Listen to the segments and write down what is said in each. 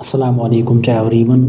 अस्सलाम वालेकुम everyone.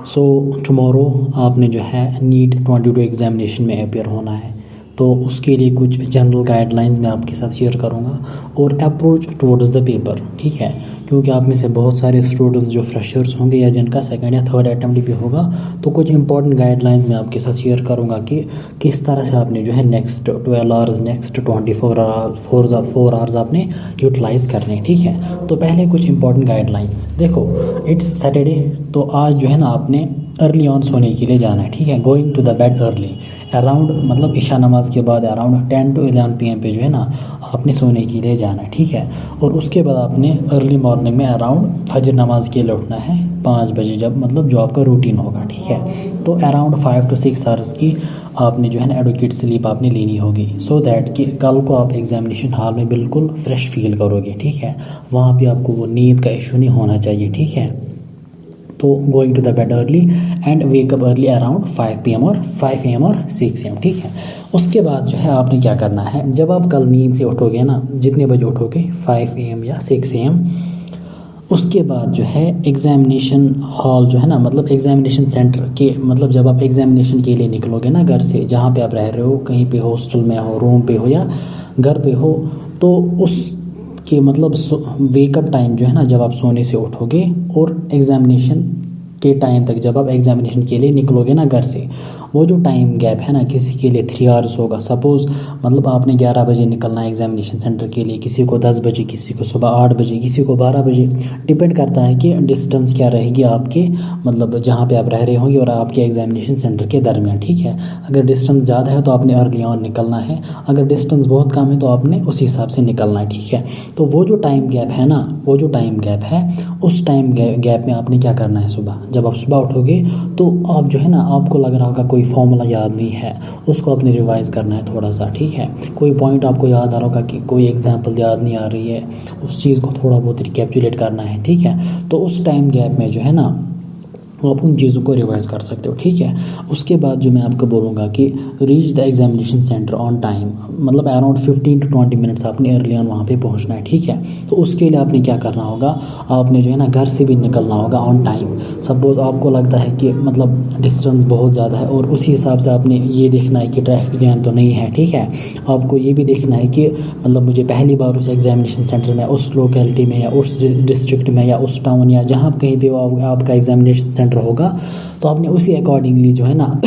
So tomorrow आपने जो है नीट 22 एग्ज़ामिनेशन में अपेयर होना है, तो उसके लिए कुछ जनरल गाइडलाइंस मैं आपके साथ शेयर करूंगा और अप्रोच टुवर्ड्स द पेपर, ठीक है। क्योंकि आप में से बहुत सारे स्टूडेंट्स जो फ्रेशर्स होंगे या जिनका सेकंड या थर्ड अटेम्प्ट भी होगा, तो कुछ इंपॉर्टेंट गाइडलाइंस मैं आपके साथ शेयर करूंगा कि किस तरह से आपने जो है नेक्स्ट 12 आवर्स नेक्स्ट 4 आवर्स आपने यूटिलाइज़ करने हैं, ठीक है। तो पहले कुछ इंपॉर्टेंट गाइडलाइंस देखो। इट्स सैटरडे, तो आज जो है ना आपने अर्ली ऑन सोने के लिए जाना है, ठीक है। Going to the bed early around मतलब इशा नमाज के बाद अराउंड 10 to 11 PM पे जो है ना आपने सोने के लिए जाना है, ठीक है। और उसके बाद आपने अर्ली मॉर्निंग में अराउंड फजर नमाज के लिए उठना है 5 बजे, जब मतलब जो आपका रूटीन होगा, ठीक है। तो अराउंड 5 to 6 आवर्स की आपने जो है ना एडुकेट स्लीप आपने लेनी होगी, सो दैट कि कल को आप एग्जामिनेशन हॉल में बिल्कुल फ्रेश फील करोगे, ठीक है। वहाँ पे आपको वो नींद का इशू नहीं होना चाहिए, ठीक है। तो going to the bed early and wake up early around 5 PM और 5 AM और 6 AM, ठीक है। उसके बाद जो है आपने क्या करना है, जब आप कल नींद से उठोगे ना, जितने बजे उठोगे 5 AM या 6 AM, उसके बाद जो है एग्ज़ामिनेशन हॉल जो है ना मतलब एग्ज़ामिनेशन सेंटर के मतलब जब आप एग्ज़ामिनेशन के लिए निकलोगे ना घर से, जहाँ पे आप रह रहे हो, कहीं पे हॉस्टल में हो, रूम पे हो या घर पे हो, तो उस कि मतलब वेकअप टाइम जो है ना जब आप सोने से उठोगे और एग्ज़ामिनेशन के टाइम तक जब आप एग्ज़ामिनेशन के लिए निकलोगे ना घर से, वो जो टाइम गैप है ना किसी के लिए 3 आवर्स होगा। सपोज़ मतलब आपने 11 बजे निकलना है एग्ज़ामिनेशन सेंटर के लिए, किसी को 10 बजे, किसी को सुबह 8 बजे, किसी को 12 बजे, डिपेंड करता है कि डिस्टेंस क्या रहेगी आपके मतलब जहाँ पे आप रह रहे होंगे और आपके एग्ज़ामिनेशन सेंटर के दरमियान, ठीक है। अगर डिस्टेंस ज़्यादा है तो आपने अर्ली ऑन निकलना है, अगर डिस्टेंस बहुत कम है तो आपने उस हिसाब से निकलना है, ठीक है। तो वो जो टाइम गैप है ना, वो जो टाइम गैप है, उस टाइम गैप में आपने क्या करना है, सुबह जब आप सुबह उठोगे तो आप जो है ना आपको लग रहा होगा कोई फॉर्मूला याद नहीं है, उसको आपने रिवाइज़ करना है थोड़ा सा, ठीक है। कोई पॉइंट आपको याद आ रहा होगा कि कोई एग्जांपल याद नहीं आ रही है, उस चीज़ को थोड़ा बहुत रिकैप्चुलेट करना है, ठीक है। तो उस टाइम गैप में जो है ना आप उन चीज़ों को रिवाइज़ कर सकते हो, ठीक है। उसके बाद जो मैं आपको बोलूँगा कि reach the examination centre on time, मतलब अराउंड 15 to 20 मिनट्स आपने अर्ली ऑन वहाँ पे पहुँचना है, ठीक है। तो उसके लिए आपने क्या करना होगा, आपने जो है ना घर से भी निकलना होगा ऑन टाइम। सपोज़ आपको लगता है कि मतलब डिस्टेंस बहुत ज़्यादा है और उसी हिसाब से आपने ये देखना है कि ट्रैफिक जैम तो नहीं है, ठीक है। आपको ये भी देखना है कि मतलब मुझे पहली बार उस एग्जामिनेशन सेंटर में, उस लोकेलिटी में या उस डिस्ट्रिक्ट में या उस टाउन या जहाँ कहीं पे आपका एग्जामिनेशन होगा, तो आपने उसी अकॉर्डिंगली जो है ना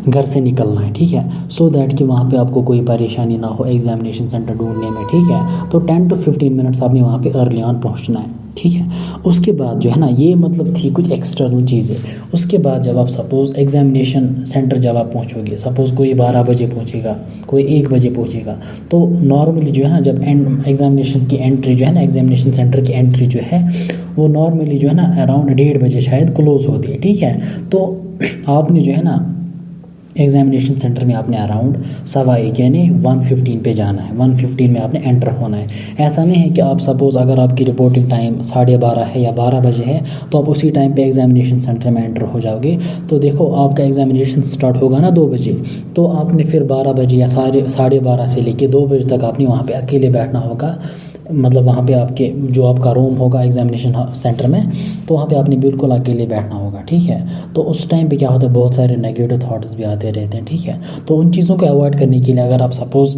घर से निकलना है, ठीक है। सो दैट कि वहाँ पे आपको कोई परेशानी ना हो एग्जामिनेशन सेंटर ढूंढने में, ठीक है। तो 10 to 15 मिनट्स आपने वहाँ पे अर्ली ऑन पहुँचना है, ठीक है। उसके बाद जो है ना ये मतलब थी कुछ एक्सटर्नल चीज़ें। उसके बाद जब आप सपोज़ एग्जामिनेशन सेंटर जब आप पहुँचोगे, सपोज़ कोई 12 बजे पहुँचेगा, कोई 1 बजे पहुँचेगा, तो नॉर्मली जो है ना जब एग्जामिनेशन की एंट्री जो है ना एग्जामिनेशन सेंटर की एंट्री जो है वो नॉर्मली जो है ना अराउंड 1:30 बजे शायद क्लोज़ होती है, ठीक है। तो आपने जो है ना एग्जामिनेशन सेंटर में आपने अराउंड 1:15 यानी 1:15 पे जाना है, 1:15 में आपने एंटर होना है। ऐसा नहीं है कि आप सपोज़ अगर आपकी रिपोर्टिंग टाइम 12:30 है या 12 बजे है तो आप उसी टाइम पे एग्जामिनेशन सेंटर में एंटर हो जाओगे। तो देखो आपका एग्जामिनेशन स्टार्ट होगा ना 2 बजे, तो आपने फिर 12 बजे या 12:30 से लेके 2 बजे तक आपने वहाँ पे अकेले बैठना होगा। मतलब वहाँ पे आपके जो आपका रूम होगा एग्जामिनेशन सेंटर में, तो वहाँ पे आपने बिल्कुल अकेले बैठना होगा, ठीक है। तो उस टाइम पे क्या होता है, बहुत सारे नेगेटिव थॉट्स भी आते रहते हैं, ठीक है। तो उन चीज़ों को अवॉइड करने के लिए अगर आप सपोज़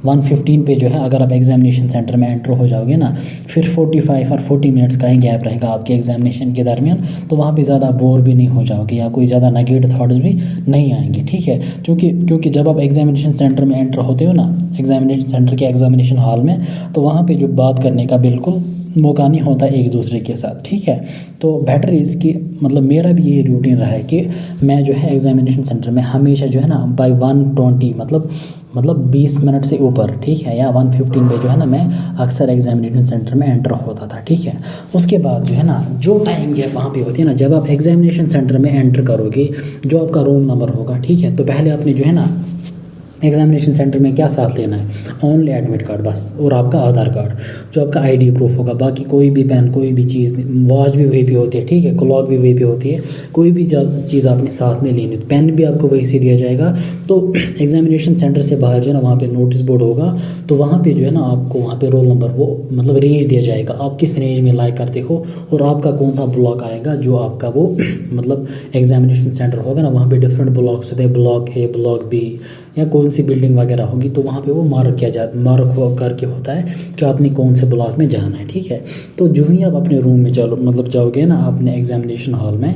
1:15 पे जो है अगर आप एग्जामिनेशन सेंटर में एंटर हो जाओगे ना, फिर 45 और 40 मिनट्स का ही गैप रहेगा आपके एग्जामिनेशन के दरमियान, तो वहाँ पे ज़्यादा बोर भी नहीं हो जाओगे या कोई ज़्यादा नेगेटिव थॉट्स भी नहीं आएंगे, ठीक है। क्योंकि जब आप एग्जामिनेशन सेंटर में एंटर होते हो ना, एग्जामिनेशन सेंटर के एग्जामिनेशन हॉल में, तो वहाँ पे जो बात करने का बिल्कुल मौका नहीं होता एक दूसरे के साथ, ठीक है। तो बेटर इसकी मतलब मेरा भी ये रूटीन रहा है कि मैं जो है एग्जामिनेशन सेंटर में हमेशा जो है ना बाय 1:20 मतलब 20 मिनट से ऊपर, ठीक है, या 1:15 पे जो है ना मैं अक्सर एग्जामिनेशन सेंटर में एंटर होता था, ठीक है। उसके बाद जो है ना जो टाइम गैप वहाँ पे होती है ना, जब आप एग्जामिनेशन सेंटर में एंटर करोगे, जो आपका रूम नंबर होगा, ठीक है, तो पहले आपने जो है ना एग्जामिनेशन सेंटर में क्या साथ लेना है, ओनली एडमिट कार्ड बस, और आपका आधार कार्ड जो आपका आईडी प्रूफ होगा। बाकी कोई भी पेन, कोई भी चीज़, वॉच भी वहीं पे होती है, ठीक है, क्लॉक भी वहीं पे होती है, कोई भी चीज़ आपने साथ में लेनी, तो पेन भी आपको वहीं से दिया जाएगा। तो एग्जामिनेशन सेंटर से बाहर जो है ना वहाँ पे नोटिस बोर्ड होगा, तो वहाँ पे जो है ना आपको वहाँ पे रोल नंबर वो मतलब रेंज दिया जाएगा, आप किस रेंज में लाइक करते हो और आपका कौन सा ब्लॉक आएगा जो आपका वो मतलब एग्जामिनेशन सेंटर होगा ना, वहाँ पे डिफरेंट ब्लॉक्स होते हैं, ब्लॉक ए, ब्लॉक बी, या कौन सी बिल्डिंग वगैरह होगी, तो वहाँ पे वो मार्क करके होता है कि आपने कौन से ब्लॉक में जाना है, ठीक है। तो जो ही आप अपने रूम में जाओगे ना आपने एग्जामिनेशन हॉल में,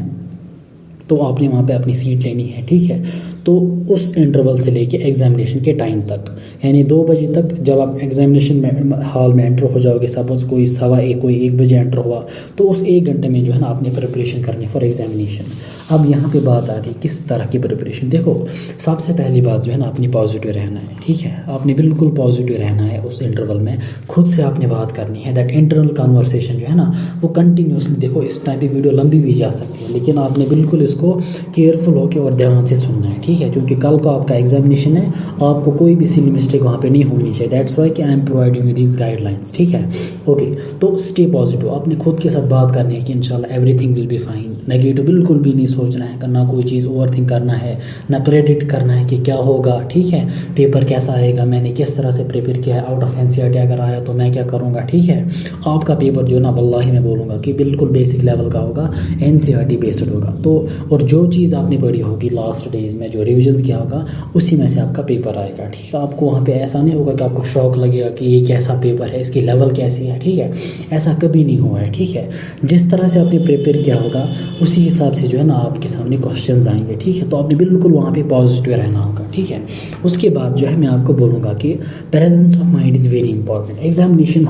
तो आपने वहाँ पे अपनी सीट लेनी है, ठीक है। तो उस इंटरवल से लेके एग्जामिनेशन के टाइम तक, यानी 2 बजे तक जब आप एग्जामिनेशन हॉल में एंटर हो जाओगे, सपोज कोई 1:15 कोई 1 बजे एंटर हुआ, तो उस 1 घंटे में जो है ना आपने प्रिपरेशन करनी फॉर एग्जामिनेशन। अब यहाँ पे बात आ रही है किस तरह की प्रिपरेशन। देखो सबसे पहली बात जो है ना अपनी पॉजिटिव रहना है, ठीक है, आपने बिल्कुल पॉजिटिव रहना है उस इंटरवल में, खुद से आपने बात करनी है। दैट इंटरनल कन्वर्सेशन जो है ना वो कंटिन्यूसली, देखो इस टाइप की वीडियो लंबी भी जा सकती है, लेकिन आपने बिल्कुल इसको केयरफुल होकर और ध्यान से सुनना है, ठीक है, क्योंकि कल को आपका एग्जामिनेशन है, आपको कोई भी सिली मिस्टेक वहाँ पे नहीं होनी चाहिए। दैट्स वाई कि I am providing these guidelines, ठीक है। ओके, तो स्टे पॉजिटिव, आपने खुद के साथ बात करनी है कि इंशाल्लाह everything will be fine. Negative बिल्कुल भी नहीं सोचना है, ना कोई चीज़ ओवर थिंक करना है, ना प्रेडिक्ट करना है कि क्या होगा, ठीक है, पेपर कैसा आएगा, मैंने किस तरह से प्रिपेयर किया है, आउट ऑफ एनसीईआरटी अगर आया तो मैं क्या करूँगा, ठीक है। आपका पेपर जो ना वल्लाही मैं बोलूँगा कि बिल्कुल बेसिक लेवल का होगा, एनसीईआरटी बेस्ड होगा। तो और जो चीज़ आपने पढ़ी होगी लास्ट डेज में, जो रिविजन किया होगा, उसी में से आपका पेपर आएगा, ठीक है। आपको वहाँ पे ऐसा नहीं होगा कि आपको शौक लगेगा कि ये कैसा पेपर है, इसकी लेवल कैसी है, ठीक है, ऐसा कभी नहीं हुआ है, ठीक है। जिस तरह से आपने प्रिपेयर किया होगा उसी हिसाब से जो है ना आपके सामने क्वेश्चंस आएंगे, ठीक है। तो आपने बिल्कुल वहाँ पे पॉजिटिव रहना होगा, ठीक है। उसके बाद जो है मैं आपको बोलूँगा कि presence of mind is very important. Examination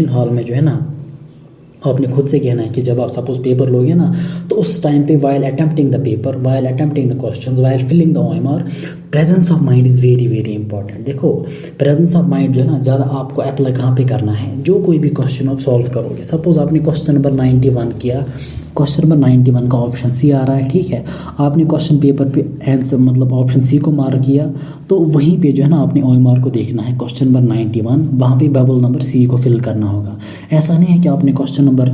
hall में जो है ना आपने खुद से कहना है कि जब आप सपोज पेपर लोगे ना, तो उस टाइम पे while attempting the paper, while attempting the questions, while filling the OMR, presence of mind is very very important. देखो प्रेजेंस ऑफ माइंड जो है ना ज़्यादा आपको अप्लाई कहाँ पे करना है, जो कोई भी क्वेश्चन आप सॉल्व करोगे, सपोज आपने क्वेश्चन नंबर 91 किया, क्वेश्चन नंबर 91 का ऑप्शन सी आ रहा है, ठीक है, आपने क्वेश्चन पेपर पे आंसर मतलब ऑप्शन सी को मार्क किया, तो वहीं पे जो है ना आपने OMR को देखना है, क्वेश्चन नंबर 91, वहाँ पे बबल नंबर सी को फिल करना होगा। ऐसा नहीं है कि आपने क्वेश्चन नंबर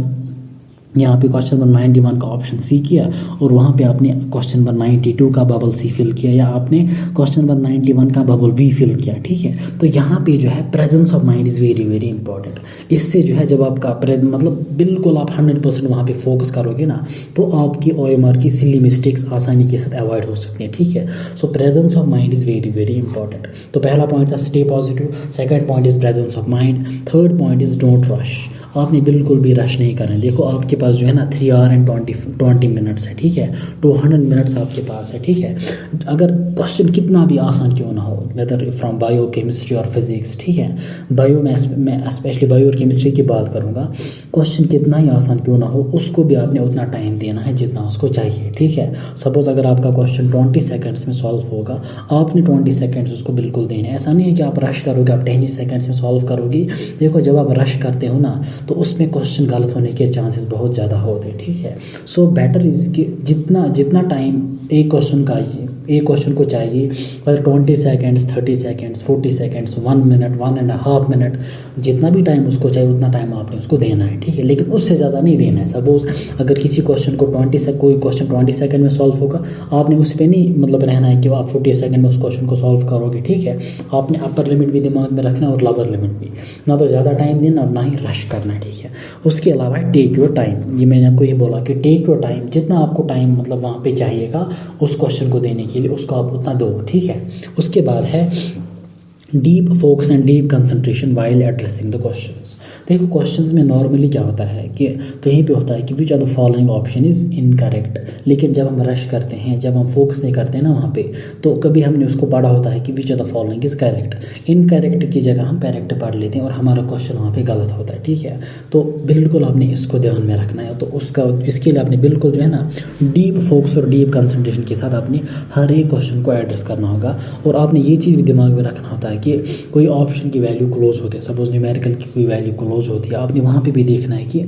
यहाँ पे क्वेश्चन नंबर 91 का ऑप्शन सी किया और वहाँ पे आपने क्वेश्चन नंबर 92 का बबल सी फिल किया, या आपने क्वेश्चन नंबर 91 का बबल बी फिल किया, ठीक है। तो यहाँ पे जो है presence of mind is very very important. इससे जो है जब आपका मतलब बिल्कुल आप 100% वहाँ पे फोकस करोगे ना, तो आपकी OMR की सिली मिस्टेक्स आसानी के साथ अवॉइड हो सकती हैं, ठीक है। So presence of mind is very very important. तो पहला पॉइंट था stay positive, second point is presence of mind, third point is don't rush. आपने बिल्कुल भी रश नहीं करना है। देखो आपके पास जो है ना 3 आवर एंड 20 मिनट्स है, ठीक है, 200 मिनट्स आपके पास है, ठीक है। अगर क्वेश्चन कितना भी आसान क्यों ना हो, वेदर फ्रॉम बायो, केमिस्ट्री और फिजिक्स, ठीक है, बायो में मैं स्पेशली बायो और केमिस्ट्री की बात करूँगा, क्वेश्चन कितना ही आसान क्यों ना हो, उसको भी आपने उतना टाइम देना है जितना उसको चाहिए, ठीक है। सपोज अगर आपका क्वेश्चन 20 सेकेंड्स में सॉल्व होगा, आपने 20 सेकेंड्स उसको बिल्कुल देने। ऐसा नहीं है कि आप रश करोगे, आप 10 सेकेंड्स में सॉल्व करोगी। देखो जब आप रश करते हो ना, तो उसमें क्वेश्चन गलत होने के चांसेस बहुत ज़्यादा होते हैं, ठीक है। सो बेटर इज़ कि जितना टाइम एक क्वेश्चन को चाहिए, अगर 20 seconds, 30 seconds, 40 seconds, 1 minute, 1.5 minute, जितना भी टाइम उसको चाहिए उतना टाइम आपने उसको देना है, ठीक है, लेकिन उससे ज़्यादा नहीं देना है। सपोज अगर किसी क्वेश्चन को कोई क्वेश्चन 20 सेकेंड में सॉल्व होगा, आपने उस पर नहीं मतलब रहना है कि आप 40 सेकेंड में उस क्वेश्चन को सॉल्व करोगे, ठीक है। आपने अपर लिमिट भी दिमाग में रखना और लोअर लिमिट भी, ना तो ज़्यादा टाइम देना और ना ही रश करना, ठीक है। उसके अलावा टेक योर टाइम, ये मैंने आपको ये बोला कि टेक योर टाइम, जितना आपको टाइम मतलब वहाँ पे चाहिएगा उस क्वेश्चन को देने के लिए, उसको आप उतना दो, ठीक है। उसके बाद है deep focus and deep concentration while addressing the questions. देखो क्वेश्चंस में नॉर्मली क्या होता है कि कहीं पे होता है कि which are the following option is incorrect, लेकिन जब हम रश करते हैं, जब हम फोकस नहीं करते हैं ना वहाँ पे, तो कभी हमने उसको पढ़ा होता है कि which are the following is correct. Incorrect की जगह हम करेक्ट पढ़ लेते हैं और हमारा क्वेश्चन वहाँ पे गलत होता है, ठीक है। तो बिल्कुल आपने इसको ध्यान में रखना है। तो इसके लिए आपने बिल्कुल जो है ना डीप फोकस और डीप कंसंट्रेशन के साथ आपने हर एक क्वेश्चन को एड्रेस करना होगा। और आपने ये चीज़ भी दिमाग में रखना होता है कि कोई ऑप्शन की वैल्यू क्लोज होती है, सपोज न्यूमेरिकल की कोई वैल्यू क्लोज होती है, आपने वहाँ पे भी देखना है कि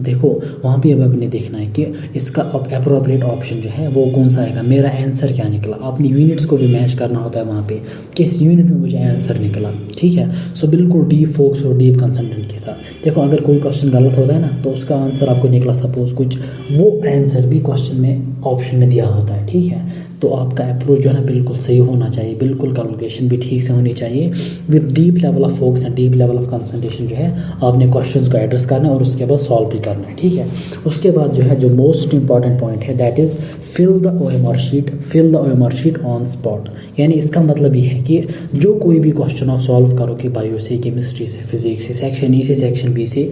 देखो वहाँ पे अब आपने देखना है कि इसका अप्रोप्रिएट ऑप्शन जो है वो कौन सा आएगा, मेरा आंसर क्या निकला। आपने यूनिट्स को भी मैच करना होता है वहाँ पे, किस यूनिट में मुझे आंसर निकला, ठीक है। सो बिल्कुल डीप फोकस और डीप कंसंट्रेट के साथ देखो, अगर कोई क्वेश्चन गलत होता है ना तो उसका आंसर आपको निकला सपोज कुछ, वो आंसर भी क्वेश्चन में ऑप्शन में दिया होता है, ठीक है। तो आपका अप्रोच जो है ना बिल्कुल सही होना चाहिए, बिल्कुल कैलकुलेशन भी ठीक से होनी चाहिए। With deep level of focus and deep level of concentration जो है आपने क्वेश्चंस को एड्रेस करना है और उसके बाद सॉल्व भी करना है, ठीक है। उसके बाद जो है जो मोस्ट इंपॉर्टेंट पॉइंट है that is fill the OMR sheet on spot. यानी इसका मतलब ये है कि जो कोई भी क्वेश्चन आप सॉल्व करोगे बायो से, केमिस्ट्री से, फिजिक्स से, सेक्शन ए से, सेक्शन बी से,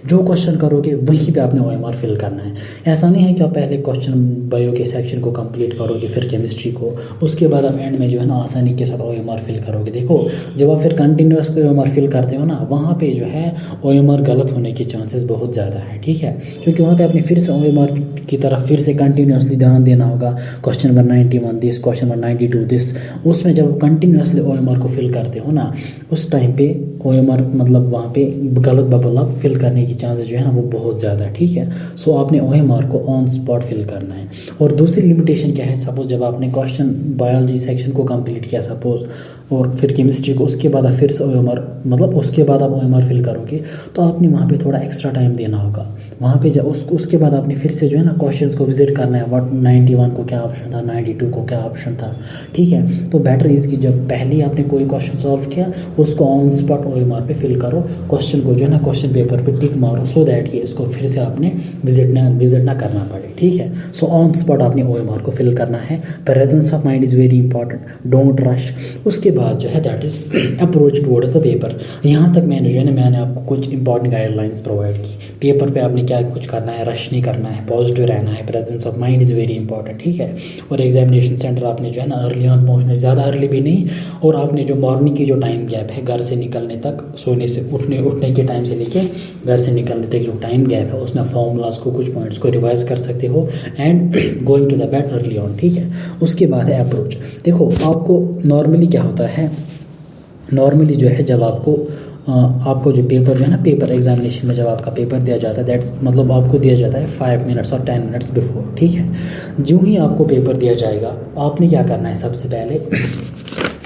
जो क्वेश्चन करोगे वहीं पे आपने OMR फिल करना है। ऐसा नहीं है कि आप पहले क्वेश्चन बायो के सेक्शन को कंप्लीट करोगे फिर केमिस्ट्री को, उसके बाद आप एंड में जो है ना आसानी के साथ OMR फिल करोगे। देखो जब आप फिर कंटिन्यूस OMR फिल करते हो ना, वहाँ पे जो है OMR गलत होने के चांसेस बहुत ज़्यादा है, ठीक है। क्योंकि वहाँ पे आपने फिर से OMR की तरफ फिर से कंटिन्यूसली ध्यान देना होगा, question number 91 this, question number 92 this. उसमें जब कंटिन्यूसली OMR को फिल करते हो ना, उस टाइम पे OMR मतलब वहाँ पे गलत बबल आप फिल करने की चांसेस जो है ना वो बहुत ज़्यादा है, ठीक है। सो आपने OMR को ऑन स्पॉट फिल करना है। और दूसरी लिमिटेशन क्या है, सपोज जब आपने क्वेश्चन बायोलॉजी सेक्शन को कंप्लीट किया सपोज, और फिर केमिस्ट्री को, उसके बाद आप फिर से OMR मतलब उसके बाद आप OMR फिल करोगे तो आपने वहाँ पे थोड़ा एक्स्ट्रा टाइम देना होगा। वहाँ पे जब उसके बाद आपने फिर से जो है ना क्वेश्चंस को विजिट करना है, व्हाट 91 को क्या ऑप्शन था, 92 को क्या ऑप्शन था, ठीक है। तो बेटर इज़ कि जब पहले आपने कोई क्वेश्चन सॉल्व किया उसको ऑन स्पॉट OMR पे फिल करो, क्वेश्चन को जो है ना क्वेश्चन पेपर पे टिक मारो, सो दैट कि इसको फिर से आपने विजिट ना करना पड़े, ठीक है। सो ऑन स्पॉट आपने OMR को फिल करना है। Presence of mind is very important, don't rush. उसके बाद जो है that is approach towards the paper. यहाँ तक मैंने आपको कुछ इंपॉर्टेंट गाइडलाइंस प्रोवाइड की। पेपर पे आपने क्या कुछ करना है, रश नहीं करना है, पॉजिटिव रहना है, presence of mind is very important, ठीक है। और एग्जामिनेशन सेंटर आपने जो है ना अर्ली ऑन पहुँचना है, ज़्यादा अर्ली भी नहीं। और आपने जो मॉर्निंग की जो टाइम गैप है घर से निकलने तक, सोने से उठने के टाइम से लेके घर से निकलने तक जो टाइम गैप है उसमें फॉर्मूलाज को, कुछ पॉइंट्स को रिवाइज कर सकते हो and going to the bed early on, ठीक है। उसके बाद है अप्रोच। देखो आपको नॉर्मली क्या होता है, नॉर्मली जो है जब आपको जो पेपर जो है ना, पेपर एग्जामिनेशन में जब आपका पेपर दिया जाता है दैट्स मतलब आपको दिया जाता है 5 मिनट्स और 10 मिनट्स बिफोर, ठीक है। जो ही आपको पेपर दिया जाएगा आपने क्या करना है, सबसे पहले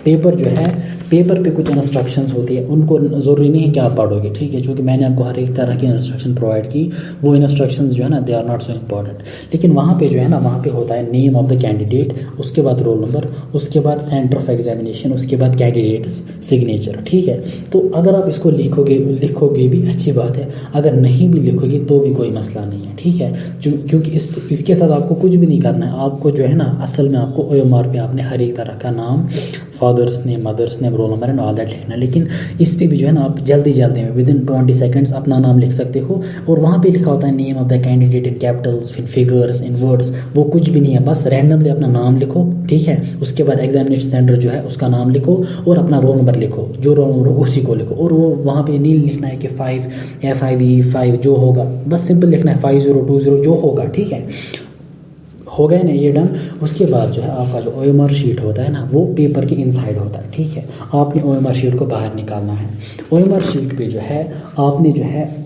पेपर जो है, पेपर पे कुछ इंस्ट्रक्शंस होती है, उनको ज़रूरी नहीं है कि आप पढ़ोगे, ठीक है। क्योंकि मैंने आपको हर एक तरह की इंस्ट्रक्शन प्रोवाइड की, वो इंस्ट्रक्शंस जो है ना they are not so important. लेकिन वहाँ पे जो है ना, वहाँ पे होता है नेम ऑफ द कैंडिडेट, उसके बाद रोल नंबर, उसके बाद सेंटर ऑफ एग्जामिनेशन, उसके बाद कैंडिडेट सिग्नेचर, ठीक है। तो अगर आप इसको लिखोगे भी अच्छी बात है, अगर नहीं भी लिखोगे तो भी कोई मसला नहीं है, ठीक है। क्योंकि इसके साथ आपको कुछ भी नहीं करना है। आपको जो है ना असल में आपको OMR पे आपने हर एक तरह का नाम, father's name, mother's name, roll number and all that लिखना है। लेकिन इस पे भी जो है ना आप जल्दी में विदिन 20 सेकंड्स अपना नाम लिख सकते हो। और वहाँ पे लिखा होता है name of the candidate in Capitals, in figures, in words, वो कुछ भी नहीं है, बस रैंडमली अपना नाम लिखो, ठीक है। उसके बाद एग्जामिनेशन सेंटर जो है उसका नाम लिखो और अपना रोल नंबर लिखो, जो रोल नंबर हो उसी को लिखो। और वो वहाँ पे नहीं लिखना है कि 5 या 5E5 जो होगा, बस सिंपल लिखना है 5020 जो होगा, ठीक है। हो गया ना ये डन। उसके बाद जो है आपका जो OMR शीट होता है ना वो पेपर के इनसाइड होता है, ठीक है। आपने OMR शीट को बाहर निकालना है। OMR शीट पे जो है आपने जो है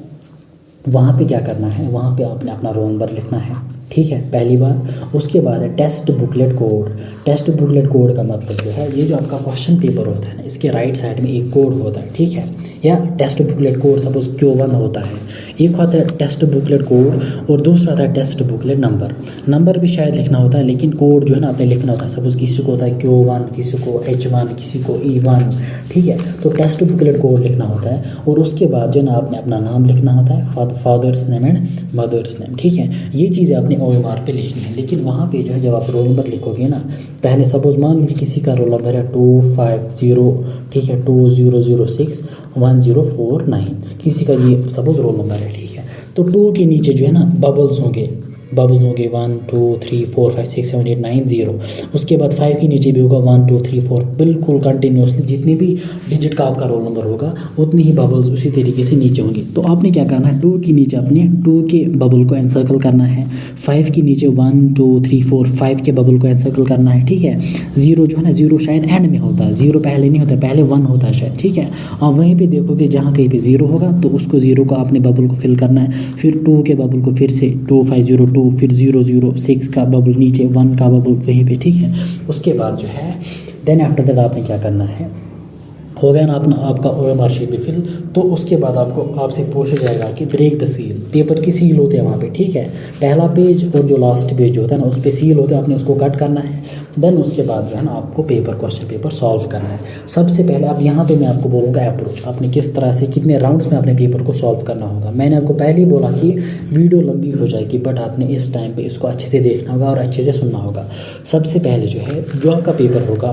वहाँ पे क्या करना है, वहाँ पे आपने अपना रोल नंबर लिखना है, ठीक है, पहली बात। उसके बाद है test booklet code. Test booklet code का मतलब जो है, ये जो आपका क्वेश्चन पेपर होता है ना, इसके राइट साइड में एक कोड होता है, ठीक है। या test booklet code suppose Q1 होता है, एक होता है टेस्ट बुकलेट कोड और दूसरा होता है टेस्ट बुकलेट नंबर। नंबर भी शायद लिखना होता है लेकिन कोड जो है ना आपने लिखना होता है। सपोज किसी को होता है Q1, किसी को H1, किसी को E1, ठीक है। तो टेस्ट बुकलेट कोड लिखना होता है। और उसके बाद जो है ना आपने अपना नाम लिखना होता है, father's name and mother's name, ठीक है। ये चीज़ें आपने OMR पे लिखनी है। लेकिन वहाँ पे जो है जब आप रोल नंबर लिखोगे ना, पहले सपोज मान लीजिए किसी का रोल नंबर है 250, ठीक है, 20061049, किसी का ये सपोज रोल नंबर है, ठीक है। तो 2 के नीचे जो है ना बबल्स होंगे, बबल्स होंगे 1 2 3 4 5 6 7 8 9 0। उसके बाद 5 के नीचे भी होगा 1 2 3 4, बिल्कुल कंटिन्यूसली जितनी भी डिजिट का आपका रोल नंबर होगा उतनी ही बबल्स उसी तरीके से नीचे होंगी। तो आपने क्या करना है, 2 के नीचे अपने 2 के बबल को एनसर्कल करना है, 5 के नीचे 1 2 3 4 5 के बबल को एनसर्कल करना है, ठीक है। 0 जो है ना, 0 शायद एंड में होता है, 0 पहले नहीं होता, पहले 1 होता है शायद, ठीक है। आप वहीं पे देखोगे जहाँ कहीं पे 0 होगा तो उसको 0 को आपने बबल को फिल करना है, फिर 2 के बबल को फिर से 2 5 0 2, फिर 0 0 6 का बबल नीचे, 1 का बबल वहीं पे, ठीक है। उसके बाद जो है देन आफ्टर दैट आपने क्या करना है, हो गया ना अपना आपका OMR शीट भी फिल। तो उसके बाद आपसे पूछा जाएगा कि ब्रेक द सील, पेपर की सील होते हैं वहाँ पे, ठीक है। पहला पेज और जो लास्ट पेज होता है ना उस पर सील होता है, आपने उसको कट करना है। देन उसके बाद जो है ना आपको क्वेश्चन पेपर सॉल्व करना है। सबसे पहले अब यहाँ पे मैं आपको बोलूँगा अप्रोच, आपने किस तरह से कितने राउंड्स में अपने पेपर को सॉल्व करना होगा। मैंने आपको पहले ही बोला कि वीडियो लंबी हो जाएगी, बट आपने इस टाइम पर इसको अच्छे से देखना होगा और अच्छे से सुनना होगा। सबसे पहले जो है जो आपका पेपर होगा,